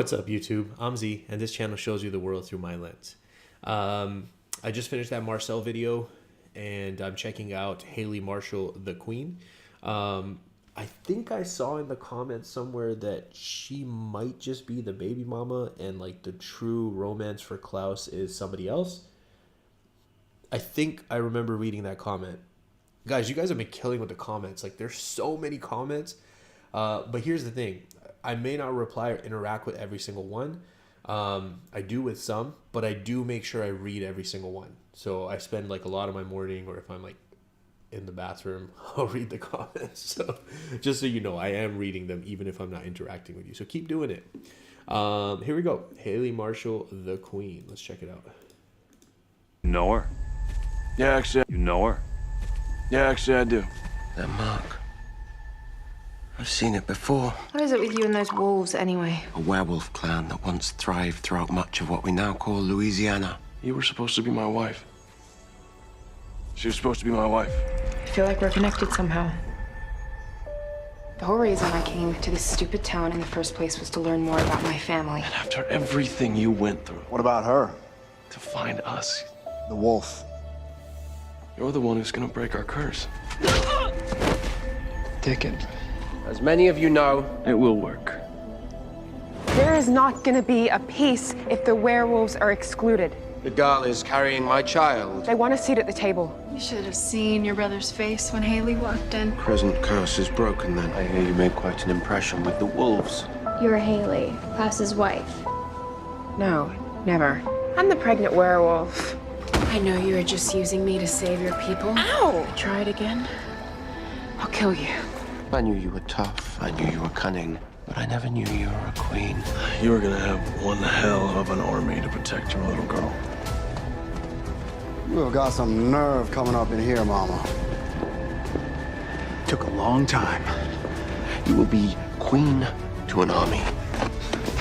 What's up, YouTube? I'm Z, and this channel shows you the world through my lens. I just finished that Marcel video, and I'm checking out Hayley Marshall, the Queen. I think I saw in the comments somewhere that she might just be the baby mama, and like the true romance for Klaus is somebody else. I think I remember reading that comment. Guys, you guys have been killing with the comments. Like, there's so many comments. But here's the thing. I may not reply or interact with every single one. I do with some, but I do make sure I read every single one. So I spend like a lot of my morning, or if I'm like in the bathroom, I'll read the comments. So just so you know, I am reading them even if I'm not interacting with you. So keep doing it. Here we go. Hayley Marshall, the Queen. Let's check it out. You know her? Yeah, actually. You know her? Yeah, actually, I do. That mark. I've seen it before. What is it with you and those wolves, anyway? A werewolf clan that once thrived throughout much of what we now call Louisiana. You were supposed to be my wife. She was supposed to be my wife. I feel like we're connected somehow. The whole reason I came to this stupid town in the first place was to learn more about my family. And after everything you went through, What about her? to find us, The wolf. you're the one who's gonna break our curse. Take it. As many of you know, It will work. There is not going to be a peace if the werewolves are excluded. the girl is carrying my child. They want a seat at the table. You should have seen your brother's face when Hayley walked in. Present curse is broken then. I hear you made quite an impression with the wolves. You're Hayley, Klaus's wife. No, never. I'm the pregnant werewolf. I know you were just using me to save your people. Ow! Try it again. I'll kill you. I knew you were tough. I knew you were cunning. But I never knew you were a queen. You were gonna have one hell of an army to protect your little girl. You have got some nerve coming up in here, Mama. Took a long time, You will be queen to an army.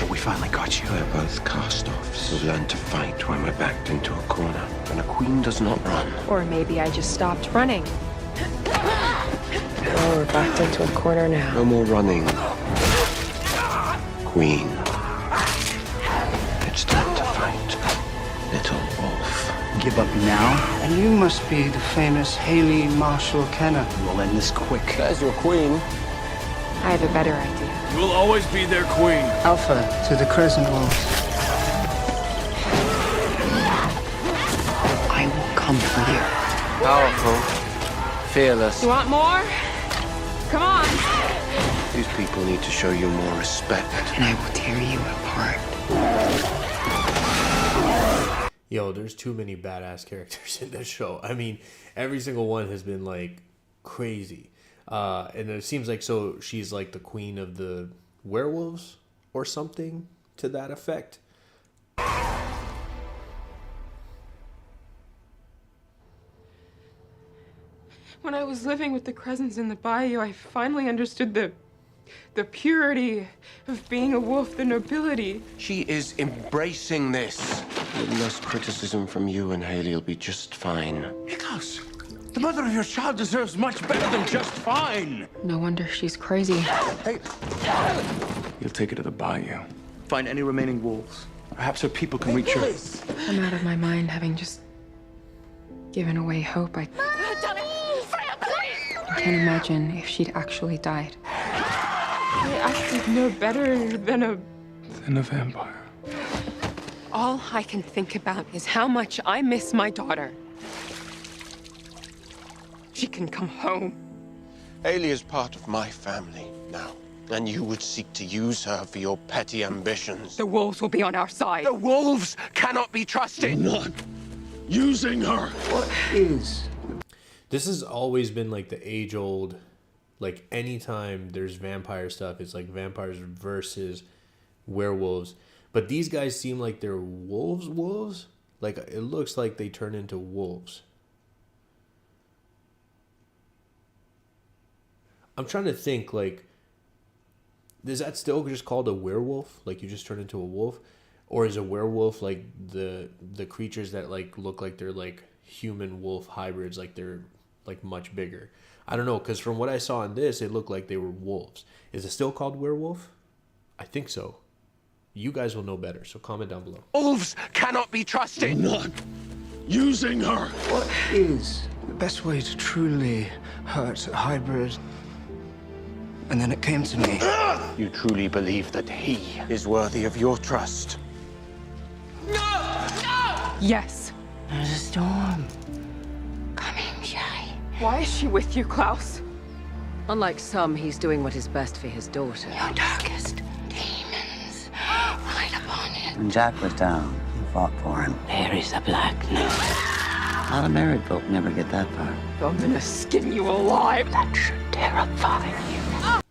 but we finally caught you. We're both cast-offs who learn to fight when we're backed into a corner. And a queen does not run. Or maybe I just stopped running. Oh, we're backed into a corner now. No more running. Queen. It's time to fight. Little wolf. Give up now, and you must be the famous Hayley Marshall Kenner. We'll end this quick. There's your queen. I have a better idea. You will always be their queen. Alpha to the Crescent Wolves. I will come for you. Powerful. Fearless. You want more? Come on! These people need to show you more respect. And I will tear you apart. Yo, there's too many badass characters in this show. I mean, every single one has been like crazy. And it seems like so she's like the queen of the werewolves or something to that effect. When I was living with the Crescents in the bayou, I finally understood the purity of being a wolf, the nobility. She is embracing this. With less criticism from you and Hayley will be just fine. Mikaelson, the mother of your child deserves much better than just fine. No wonder she's crazy. You'll take her to the bayou. Find any remaining wolves. Perhaps her people can reach her. I'm out of my mind, having just given away hope. I can't imagine if she'd actually died. I acted no better than a... Than a vampire. All I can think about is how much I miss my daughter. She can come home. Hayley is part of my family now, and you would seek to use her for your petty ambitions. The wolves will be on our side. The wolves cannot be trusted. Not using her. What is? This has always been like the age-old, like anytime there's vampire stuff, it's like vampires versus werewolves. But these guys seem like they're wolves. Like, it looks like they turn into wolves. I'm trying to think, like, is that still just called a werewolf? Like, you just turn into a wolf? Or is a werewolf like the creatures that like look like they're like human wolf hybrids, like they're like much bigger? I don't know, because from what I saw in this, it looked like they were wolves. Is it still called werewolf? I think so. You guys will know better, so comment down below. Wolves cannot be trusted. Not using her. What is the best way to truly hurt a hybrid? And then it came to me. You truly believe that he is worthy of your trust? Yes. There's a storm coming, Shy. Why is she with you, Klaus? Unlike some, he's doing what is best for his daughter. Your darkest demons ride upon it. When Jack was down, you fought for him. There is a blackness. A lot of married folk never get that far. I'm gonna skin you alive. That should terrify you.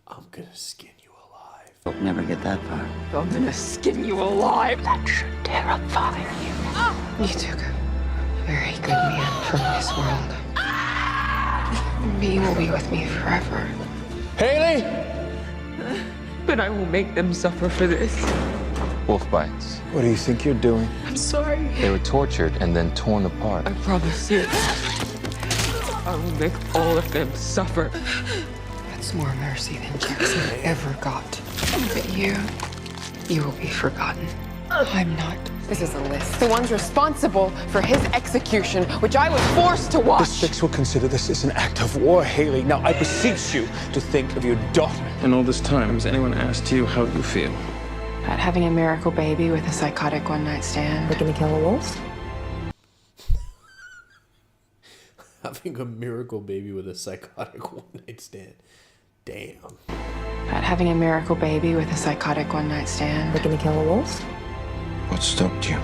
I'm gonna skin you alive. Folk never get that far. I'm gonna skin you alive. That should terrify you. You took a very good man from this world. He will be with me forever. Hayley! But I will make them suffer for this. Wolf bites. What do you think you're doing? I'm sorry. They were tortured and then torn apart. I promise you. I will make all of them suffer. That's more mercy than Jackson ever got. But you will be forgotten. I'm not. This is a list. The ones responsible for his execution, which I was forced to The watch. Six will consider this as an act of war, Hayley. Now, I beseech you to think of your daughter. In all this time, has anyone asked you how you feel? About having a miracle baby with a psychotic one-night stand. Looking to kill a wolf? Having a miracle baby with a psychotic one-night stand. Damn. About having a miracle baby with a psychotic one-night stand. Looking to kill a wolf? What stopped you?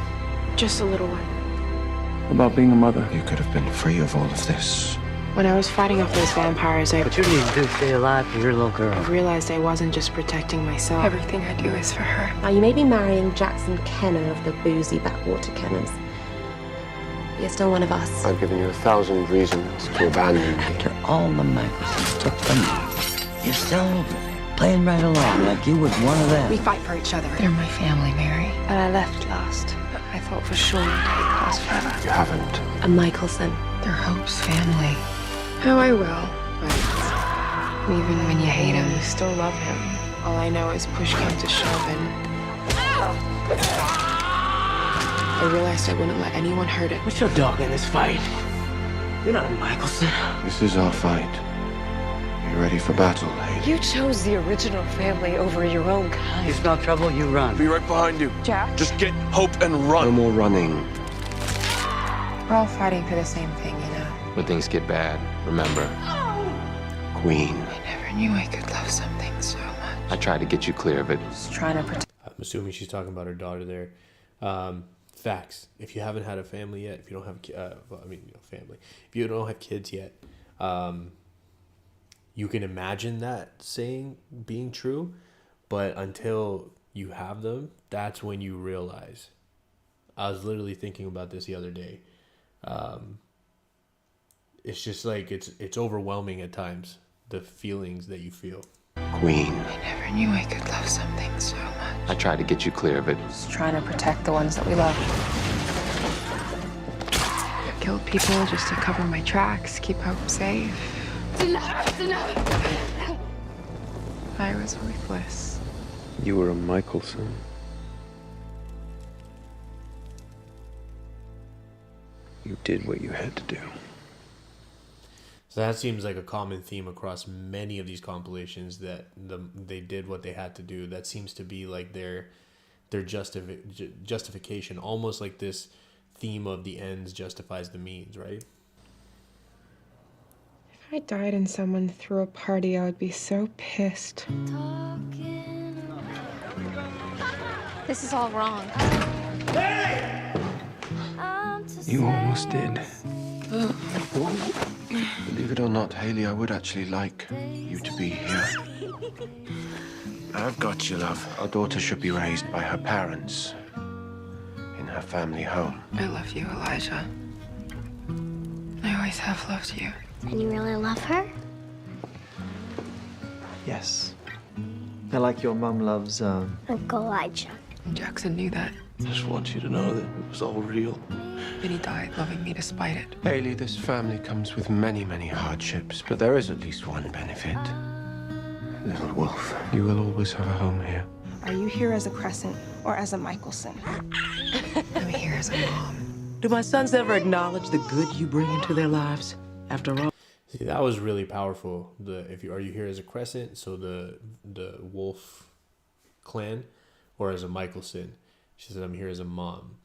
Just a little one. About being a mother? You could have been free of all of this. When I was fighting off those vampires, I What you need to do is stay alive for your little girl. realized I wasn't just protecting myself. Everything I do is for her. Now, you may be marrying Jackson Kenner of the boozy backwater Kenners. You're still one of us. I've given you 1,000 reasons to abandon me. After all the Mikaelsons took from you, you're still playing right along like you was one of them. We fight for each other. They're my family, Mary. And I left last. I thought for sure you'd hate Klaus forever. You haven't. A Mikaelson. They're Hope's family. Oh, I will. But even when you hate him, you still love him. All I know is push came to shove and I realized I wouldn't let anyone hurt it. What's your dog in this fight? You're not a Mikaelson. This is our fight. You ready for battle, Hayley? You chose the original family over your own kind. You smell trouble, you run. Be right behind you. Jack? Just get Hope and run. No more running. We're all fighting for the same thing, you know. When things get bad, remember, Queen. I never knew I could love something so much. I tried to get you clear of it. Just trying to protect. I'm assuming she's talking about her daughter there. Facts. If you haven't had a family yet, if you don't have, family. If you don't have kids yet, you can imagine that saying being true, but until you have them, that's when you realize. I was literally thinking about this the other day. It's just like it's overwhelming at times, the feelings that you feel. Queen. I never knew I could love something so much. I tried to get you clear of it. Just trying to protect the ones that we love. I killed people just to cover my tracks, keep Hope safe. It's enough. I was worthless. You were a Mikaelson. You did what you had to do. So that seems like a common theme across many of these compilations, that they did what they had to do. That seems to be like their justification, almost like this theme of the ends justifies the means, right? If I died and someone threw a party, I would be so pissed. This is all wrong. You almost did. Believe it or not, Hayley, I would actually like you to be here. I've got you, love. Our daughter should be raised by her parents in her family home. I love you, Elijah. I always have loved you. And you really love her? Yes. I like your mum loves, Uncle Elijah. Jackson knew that. I just want you to know that it was all real. And he died loving me despite it. Hayley, this family comes with many, many hardships, but there is at least one benefit. Little wolf, you will always have a home here. Are you here as a Crescent or as a Mikaelson? I'm here as a mom. Do my sons ever acknowledge the good you bring into their lives? After all, see, that was really powerful. Are you here as a Crescent, so the Wolf clan, or as a Mikaelson? She said, I'm here as a mom.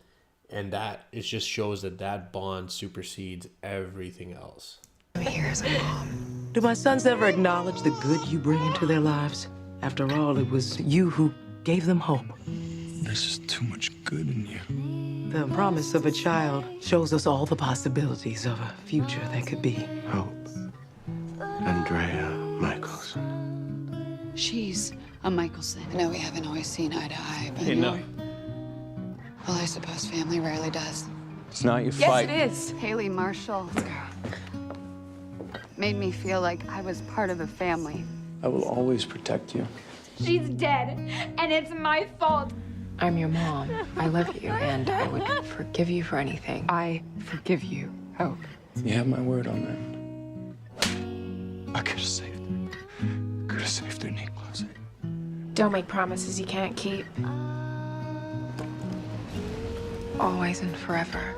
And that, it just shows that bond supersedes everything else. I'm here as a mom. Do my sons ever acknowledge the good you bring into their lives? After all, it was you who gave them hope. There's just too much good in you. The promise of a child shows us all the possibilities of a future that could be. Hope. Andrea Mikaelson. She's a Mikaelson. I know we haven't always seen eye to eye, but... Hey, no. Well, I suppose family rarely does. It's not your Yes, fight. it is. Hayley Marshall made me feel like I was part of a family. I will always protect you. She's dead, and it's my fault. I'm your mom. I love you, and I would forgive you for anything. I forgive you, Hope. You have my word on that. I could have saved her. Could have saved her, Mikaelson. Don't make promises you can't keep. Always and forever.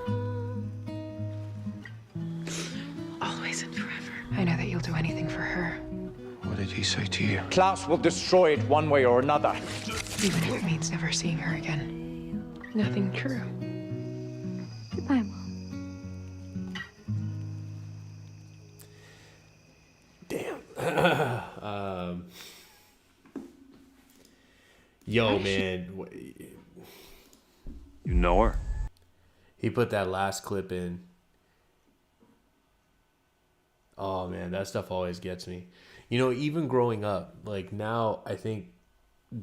Always and forever. I know that you'll do anything for her. What did he say to you? Klaus will destroy it one way or another. Even if it means never seeing her again. Nothing true. Goodbye, Mom. Damn. Yo, man. You know her? He put that last clip in. Oh, man, that stuff always gets me. You know, even growing up, like now, I think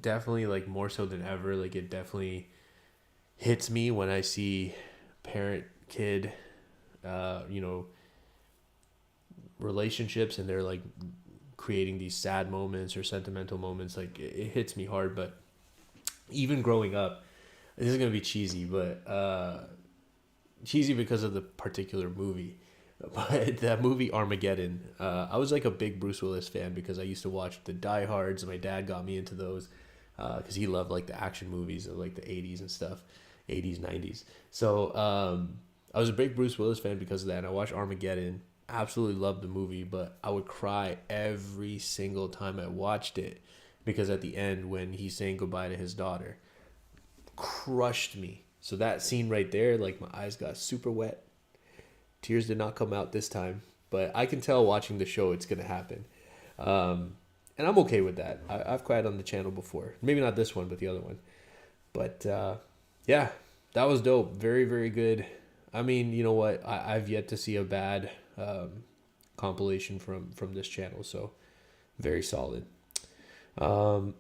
definitely like more so than ever, like it definitely hits me when I see parent-kid, you know, relationships, and they're like creating these sad moments or sentimental moments. Like it hits me hard. But even growing up, this is gonna be cheesy, but cheesy because of the particular movie. But that movie Armageddon, I was like a big Bruce Willis fan because I used to watch the Die Hards, and my dad got me into those because he loved like the action movies of like the 80s and stuff, 80s, 90s. So I was a big Bruce Willis fan because of that, and I watched Armageddon. Absolutely loved the movie, but I would cry every single time I watched it because at the end when he's saying goodbye to his daughter, crushed me. So that scene right there, like my eyes got super wet. Tears did not come out this time, but I can tell watching the show it's going to happen. And I'm okay with that. I've cried on the channel before. Maybe not this one, but the other one. But yeah, that was dope. Very, very good. I mean, you know what? I've yet to see a bad compilation from this channel, so very solid. Let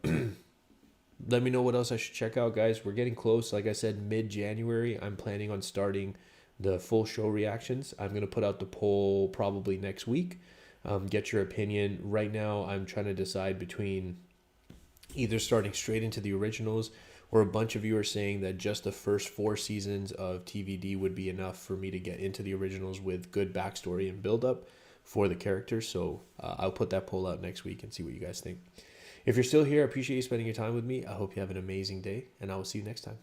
me know what else I should check out, guys. We're getting close. Like I said, mid-January, I'm planning on starting the full show reactions. I'm going to put out the poll probably next week. Get your opinion. Right now, I'm trying to decide between either starting straight into the originals, or a bunch of you are saying that just the first 4 seasons of TVD would be enough for me to get into the originals with good backstory and build-up for the characters. So I'll put that poll out next week and see what you guys think. If you're still here, I appreciate you spending your time with me. I hope you have an amazing day, and I will see you next time.